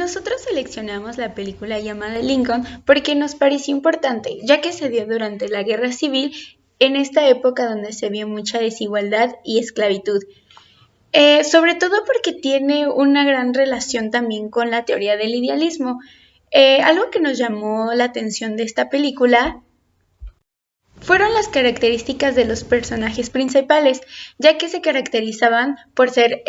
Nosotros seleccionamos la película llamada Lincoln porque nos pareció importante, ya que se dio durante la Guerra Civil, en esta época donde se vio mucha desigualdad y esclavitud. Sobre todo porque tiene una gran relación también con la teoría del idealismo. Algo que nos llamó la atención de esta película fueron las características de los personajes principales, ya que se caracterizaban por ser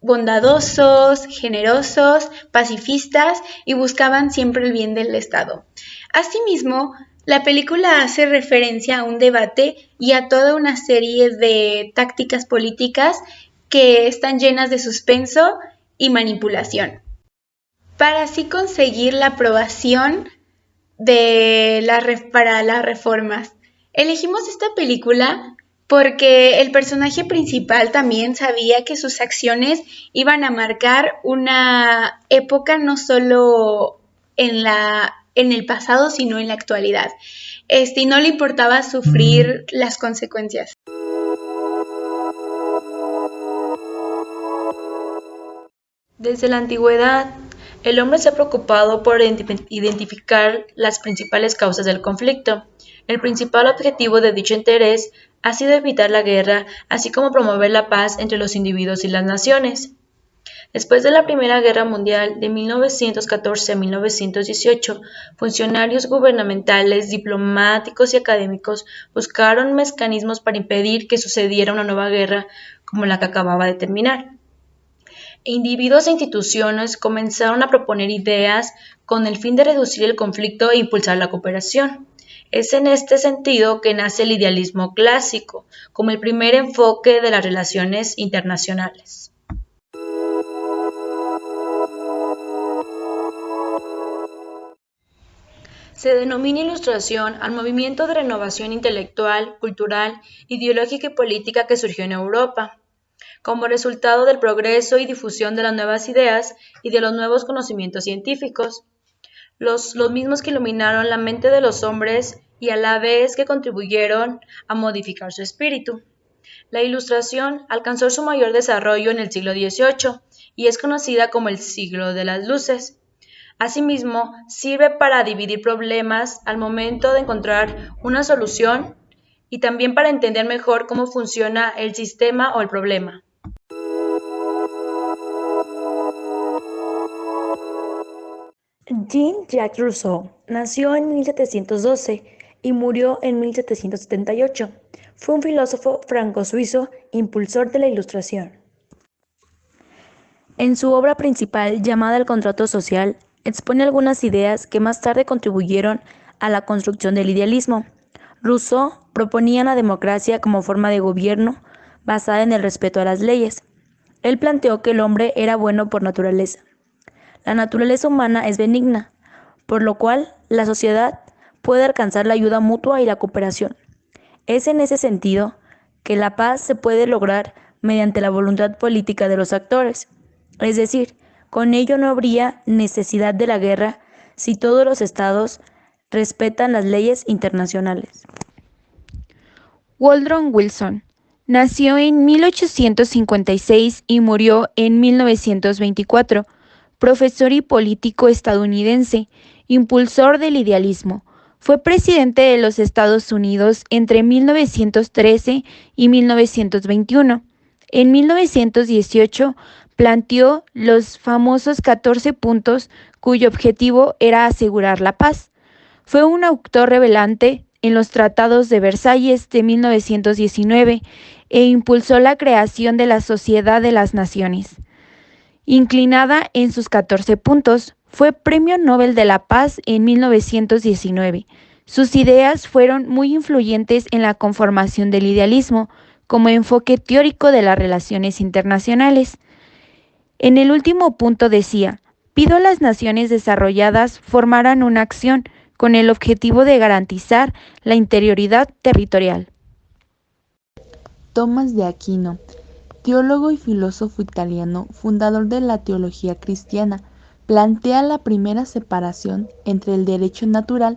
bondadosos, generosos, pacifistas y buscaban siempre el bien del Estado. Asimismo, la película hace referencia a un debate y a toda una serie de tácticas políticas que están llenas de suspenso y manipulación, para así conseguir la aprobación para las reformas. Elegimos esta película porque el personaje principal también sabía que sus acciones iban a marcar una época no solo en el pasado, sino en la actualidad. Y no le importaba sufrir las consecuencias. Desde la antigüedad, el hombre se ha preocupado por identificar las principales causas del conflicto. El principal objetivo de dicho interés ha sido evitar la guerra, así como promover la paz entre los individuos y las naciones. Después de la Primera Guerra Mundial de 1914 a 1918, funcionarios gubernamentales, diplomáticos y académicos buscaron mecanismos para impedir que sucediera una nueva guerra como la que acababa de terminar. Individuos e instituciones comenzaron a proponer ideas con el fin de reducir el conflicto e impulsar la cooperación. Es en este sentido que nace el idealismo clásico, como el primer enfoque de las relaciones internacionales. Se denomina Ilustración al movimiento de renovación intelectual, cultural, ideológica y política que surgió en Europa, como resultado del progreso y difusión de las nuevas ideas y de los nuevos conocimientos científicos, los mismos que iluminaron la mente de los hombres y a la vez que contribuyeron a modificar su espíritu. La Ilustración alcanzó su mayor desarrollo en el siglo XVIII y es conocida como el siglo de las luces. Asimismo, sirve para dividir problemas al momento de encontrar una solución y también para entender mejor cómo funciona el sistema o el problema. Jean-Jacques Rousseau nació en 1712 y murió en 1778. Fue un filósofo franco-suizo, impulsor de la Ilustración. En su obra principal, llamada El contrato social, expone algunas ideas que más tarde contribuyeron a la construcción del idealismo. Rousseau proponía la democracia como forma de gobierno basada en el respeto a las leyes. Él planteó que el hombre era bueno por naturaleza. La naturaleza humana es benigna, por lo cual la sociedad puede alcanzar la ayuda mutua y la cooperación. Es en ese sentido que la paz se puede lograr mediante la voluntad política de los actores. Es decir, con ello no habría necesidad de la guerra si todos los estados respetan las leyes internacionales. Woodrow Wilson nació en 1856 y murió en 1924. Profesor y político estadounidense, impulsor del idealismo. Fue presidente de los Estados Unidos entre 1913 y 1921. En 1918 planteó los famosos 14 puntos cuyo objetivo era asegurar la paz. Fue un autor relevante en los tratados de Versalles de 1919 e impulsó la creación de la Sociedad de las Naciones. Inclinada en sus 14 puntos, fue Premio Nobel de la Paz en 1919. Sus ideas fueron muy influyentes en la conformación del idealismo como enfoque teórico de las relaciones internacionales. En el último punto decía: pido a las naciones desarrolladas formaran una acción con el objetivo de garantizar la interioridad territorial. Tomás de Aquino, teólogo y filósofo italiano, fundador de la teología cristiana, plantea la primera separación entre el derecho natural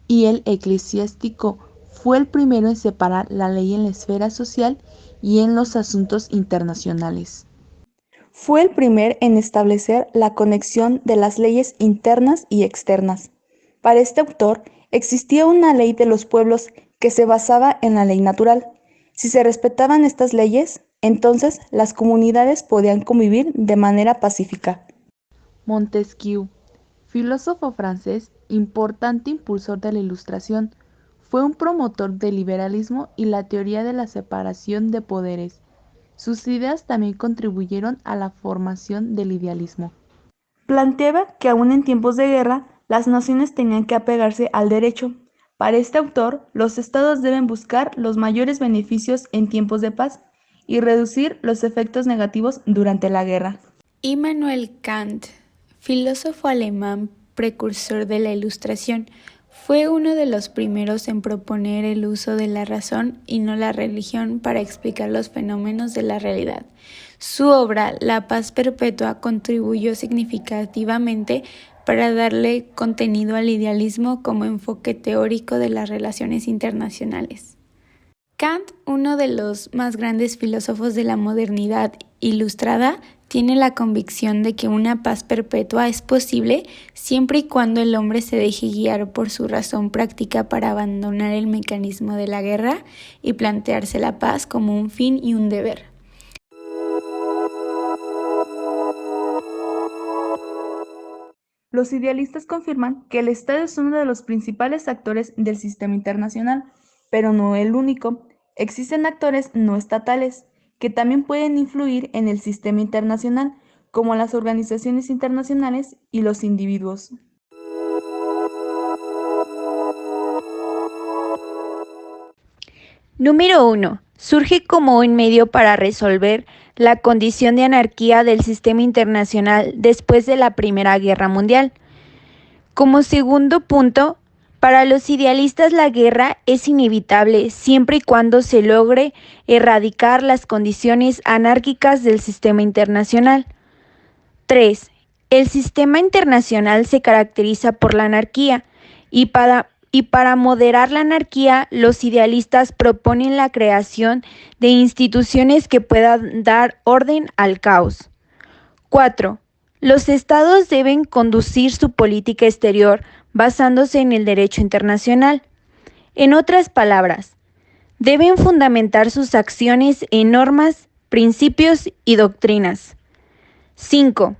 y el eclesiástico. Fue el primero en separar la ley en la esfera social y en los asuntos internacionales. Fue el primer en establecer la conexión de las leyes internas y externas. Para este autor, existía una ley de los pueblos que se basaba en la ley natural. Si se respetaban estas leyes, entonces las comunidades podían convivir de manera pacífica. Montesquieu, filósofo francés, importante impulsor de la Ilustración, fue un promotor del liberalismo y la teoría de la separación de poderes. Sus ideas también contribuyeron a la formación del idealismo. Planteaba que aún en tiempos de guerra, las naciones tenían que apegarse al derecho. Para este autor, los estados deben buscar los mayores beneficios en tiempos de paz y reducir los efectos negativos durante la guerra. Immanuel Kant, filósofo alemán precursor de la Ilustración, fue uno de los primeros en proponer el uso de la razón y no la religión para explicar los fenómenos de la realidad. Su obra, La paz perpetua, contribuyó significativamente para darle contenido al idealismo como enfoque teórico de las relaciones internacionales. Kant, uno de los más grandes filósofos de la modernidad ilustrada, tiene la convicción de que una paz perpetua es posible siempre y cuando el hombre se deje guiar por su razón práctica para abandonar el mecanismo de la guerra y plantearse la paz como un fin y un deber. Los idealistas confirman que el Estado es uno de los principales actores del sistema internacional, pero no el único. Existen actores no estatales que también pueden influir en el sistema internacional, como las organizaciones internacionales y los individuos. Número 1. Surge como un medio para resolver la condición de anarquía del sistema internacional después de la Primera Guerra Mundial. Como segundo punto, para los idealistas la guerra es inevitable siempre y cuando se logre erradicar las condiciones anárquicas del sistema internacional. 3. El sistema internacional se caracteriza por la anarquía y para moderar la anarquía, los idealistas proponen la creación de instituciones que puedan dar orden al caos. 4. Los estados deben conducir su política exterior basándose en el derecho internacional. En otras palabras, deben fundamentar sus acciones en normas, principios y doctrinas. 5.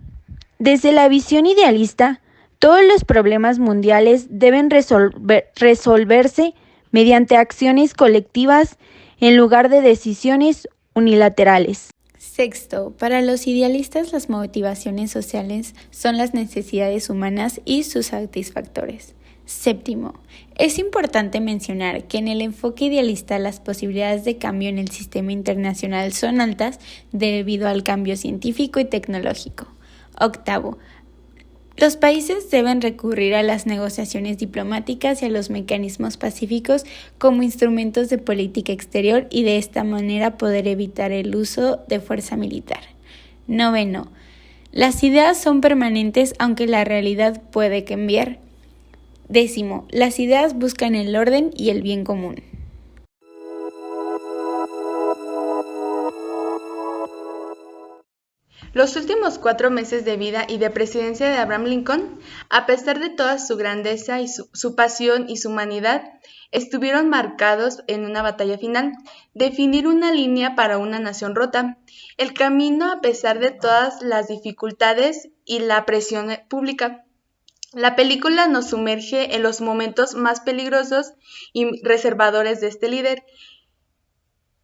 Desde la visión idealista, todos los problemas mundiales deben resolverse mediante acciones colectivas en lugar de decisiones unilaterales. Sexto, para los idealistas las motivaciones sociales son las necesidades humanas y sus satisfactores. Séptimo, es importante mencionar que en el enfoque idealista las posibilidades de cambio en el sistema internacional son altas debido al cambio científico y tecnológico. Octavo, los países deben recurrir a las negociaciones diplomáticas y a los mecanismos pacíficos como instrumentos de política exterior y de esta manera poder evitar el uso de fuerza militar. Noveno, las ideas son permanentes aunque la realidad puede cambiar. Décimo, las ideas buscan el orden y el bien común. Los últimos 4 meses de vida y de presidencia de Abraham Lincoln, a pesar de toda su grandeza y su pasión y su humanidad, estuvieron marcados en una batalla final, definir una línea para una nación rota. El camino a pesar de todas las dificultades y la presión pública. La película nos sumerge en los momentos más peligrosos y reservadores de este líder.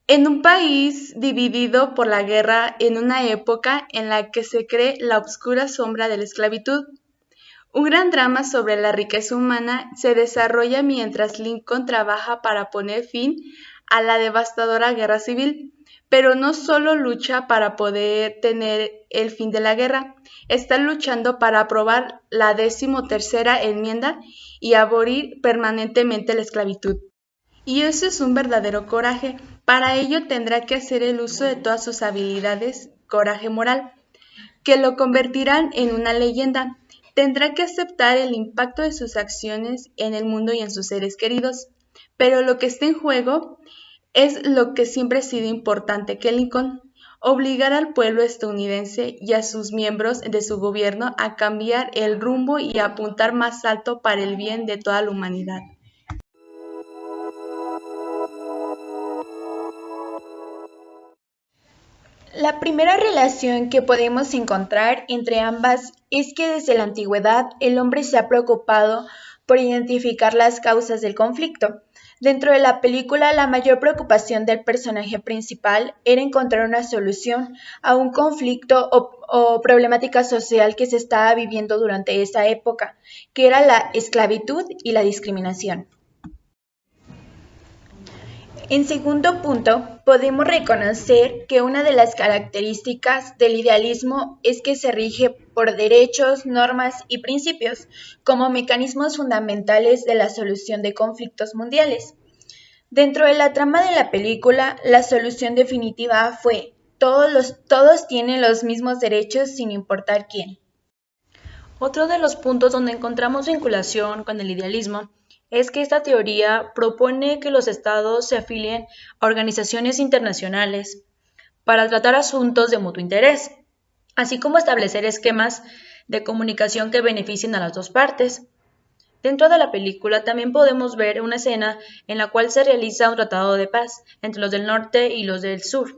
En un país dividido por la guerra, en una época en la que se cree la oscura sombra de la esclavitud, un gran drama sobre la riqueza humana se desarrolla mientras Lincoln trabaja para poner fin a la devastadora guerra civil, pero no solo lucha para poder tener el fin de la guerra, está luchando para aprobar la 13ª enmienda y abolir permanentemente la esclavitud. Y eso es un verdadero coraje. Para ello tendrá que hacer el uso de todas sus habilidades, coraje moral, que lo convertirán en una leyenda. Tendrá que aceptar el impacto de sus acciones en el mundo y en sus seres queridos. Pero lo que está en juego es lo que siempre ha sido importante, que Lincoln obligar al pueblo estadounidense y a sus miembros de su gobierno a cambiar el rumbo y a apuntar más alto para el bien de toda la humanidad. La primera relación que podemos encontrar entre ambas es que desde la antigüedad el hombre se ha preocupado por identificar las causas del conflicto. Dentro de la película, la mayor preocupación del personaje principal era encontrar una solución a un conflicto o problemática social que se estaba viviendo durante esa época, que era la esclavitud y la discriminación. En segundo punto, podemos reconocer que una de las características del idealismo es que se rige por derechos, normas y principios como mecanismos fundamentales de la solución de conflictos mundiales. Dentro de la trama de la película, la solución definitiva fue todos tienen los mismos derechos sin importar quién. Otro de los puntos donde encontramos vinculación con el idealismo es que esta teoría propone que los estados se afilien a organizaciones internacionales para tratar asuntos de mutuo interés, así como establecer esquemas de comunicación que beneficien a las dos partes. Dentro de la película también podemos ver una escena en la cual se realiza un tratado de paz entre los del norte y los del sur,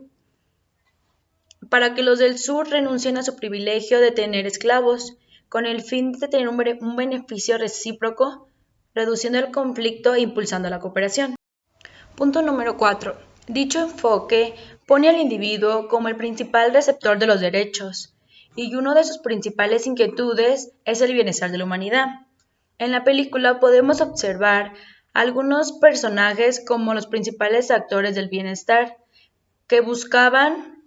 para que los del sur renuncien a su privilegio de tener esclavos, con el fin de tener un beneficio recíproco, reduciendo el conflicto e impulsando la cooperación. Punto número 4. Dicho enfoque pone al individuo como el principal receptor de los derechos, y una de sus principales inquietudes es el bienestar de la humanidad. En la película podemos observar algunos personajes como los principales actores del bienestar, que buscaban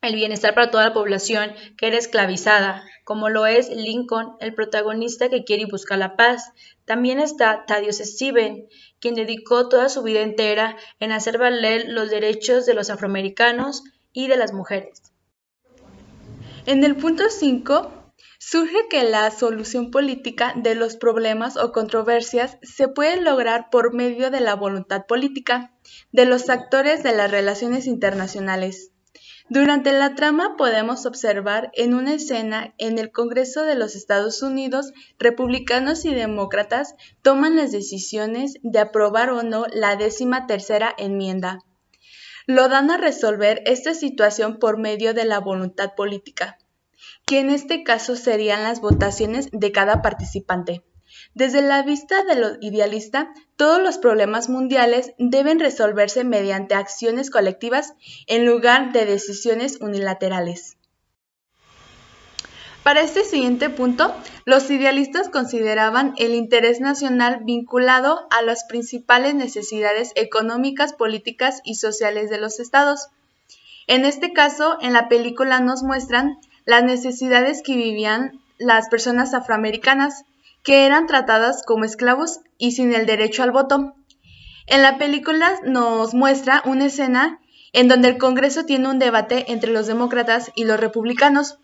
el bienestar para toda la población que era esclavizada, como lo es Lincoln, el protagonista que quiere y busca la paz. También está Thaddeus Stevens, quien dedicó toda su vida entera en hacer valer los derechos de los afroamericanos y de las mujeres. En el punto 5, surge que la solución política de los problemas o controversias se puede lograr por medio de la voluntad política de los actores de las relaciones internacionales. Durante la trama podemos observar en una escena en el Congreso de los Estados Unidos, republicanos y demócratas toman las decisiones de aprobar o no la 13ª enmienda. Lo dan a resolver esta situación por medio de la voluntad política, que en este caso serían las votaciones de cada participante. Desde la vista de lo idealista, todos los problemas mundiales deben resolverse mediante acciones colectivas en lugar de decisiones unilaterales. Para este siguiente punto, los idealistas consideraban el interés nacional vinculado a las principales necesidades económicas, políticas y sociales de los estados. En este caso, en la película nos muestran las necesidades que vivían las personas afroamericanas, que eran tratadas como esclavos y sin el derecho al voto. En la película nos muestra una escena en donde el Congreso tiene un debate entre los demócratas y los republicanos,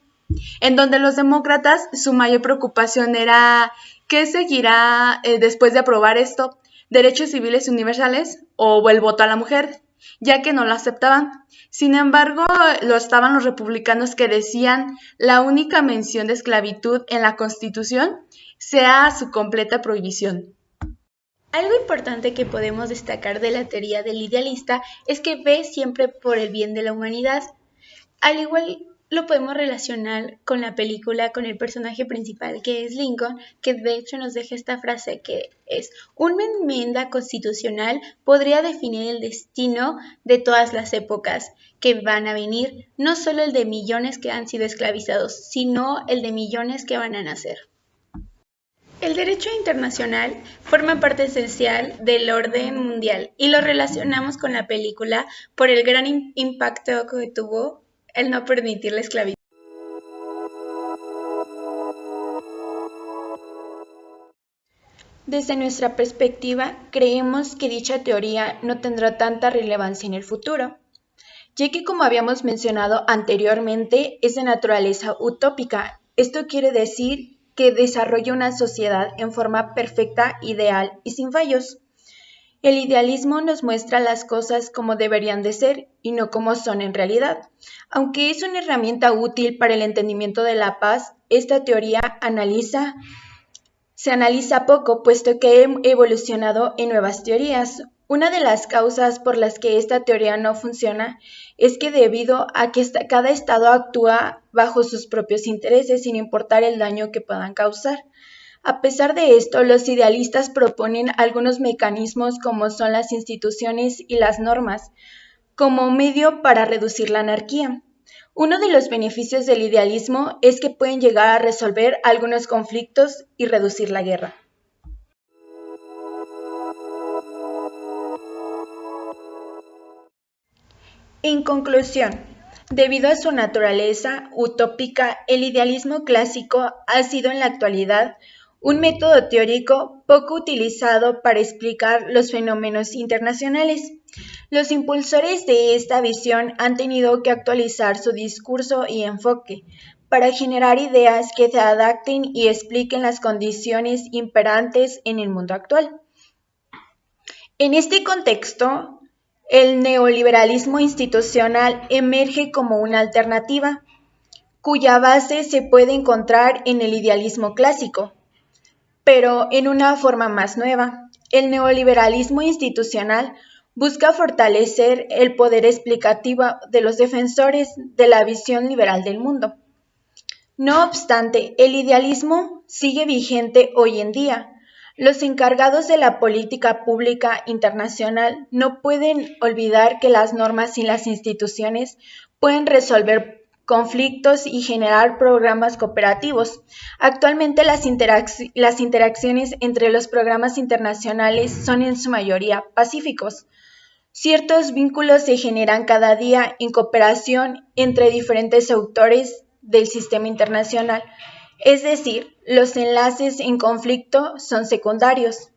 en donde los demócratas su mayor preocupación era ¿qué seguirá después de aprobar esto? ¿Derechos civiles universales o el voto a la mujer? Ya que no lo aceptaban. Sin embargo, estaban los republicanos que decían la única mención de esclavitud en la Constitución sea su completa prohibición. Algo importante que podemos destacar de la teoría del idealista es que ve siempre por el bien de la humanidad. Al igual lo podemos relacionar con la película, con el personaje principal que es Lincoln, que de hecho nos deja esta frase que es: una enmienda constitucional podría definir el destino de todas las épocas que van a venir, no solo el de millones que han sido esclavizados, sino el de millones que van a nacer. El derecho internacional forma parte esencial del orden mundial y lo relacionamos con la película por el gran impacto que tuvo el no permitir la esclavitud. Desde nuestra perspectiva, creemos que dicha teoría no tendrá tanta relevancia en el futuro, ya que, como habíamos mencionado anteriormente, es de naturaleza utópica. Esto quiere decir que desarrolla una sociedad en forma perfecta, ideal y sin fallos. El idealismo nos muestra las cosas como deberían de ser y no como son en realidad. Aunque es una herramienta útil para el entendimiento de la paz, esta teoría se analiza poco, puesto que ha evolucionado en nuevas teorías. Una de las causas por las que esta teoría no funciona es que debido a que cada estado actúa bajo sus propios intereses sin importar el daño que puedan causar. A pesar de esto, los idealistas proponen algunos mecanismos como son las instituciones y las normas, como medio para reducir la anarquía. Uno de los beneficios del idealismo es que pueden llegar a resolver algunos conflictos y reducir la guerra. En conclusión, debido a su naturaleza utópica, el idealismo clásico ha sido en la actualidad un método teórico poco utilizado para explicar los fenómenos internacionales. Los impulsores de esta visión han tenido que actualizar su discurso y enfoque para generar ideas que se adapten y expliquen las condiciones imperantes en el mundo actual. En este contexto, el neoliberalismo institucional emerge como una alternativa, cuya base se puede encontrar en el idealismo clásico, pero en una forma más nueva. El neoliberalismo institucional busca fortalecer el poder explicativo de los defensores de la visión liberal del mundo. No obstante, el idealismo sigue vigente hoy en día. Los encargados de la política pública internacional no pueden olvidar que las normas y las instituciones pueden resolver conflictos y generar programas cooperativos. Actualmente las interacciones entre los programas internacionales son en su mayoría pacíficos. Ciertos vínculos se generan cada día en cooperación entre diferentes autores del sistema internacional, es decir, los enlaces en conflicto son secundarios.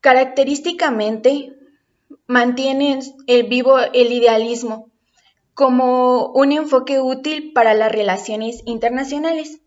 Característicamente, mantienen vivo el idealismo como un enfoque útil para las relaciones internacionales.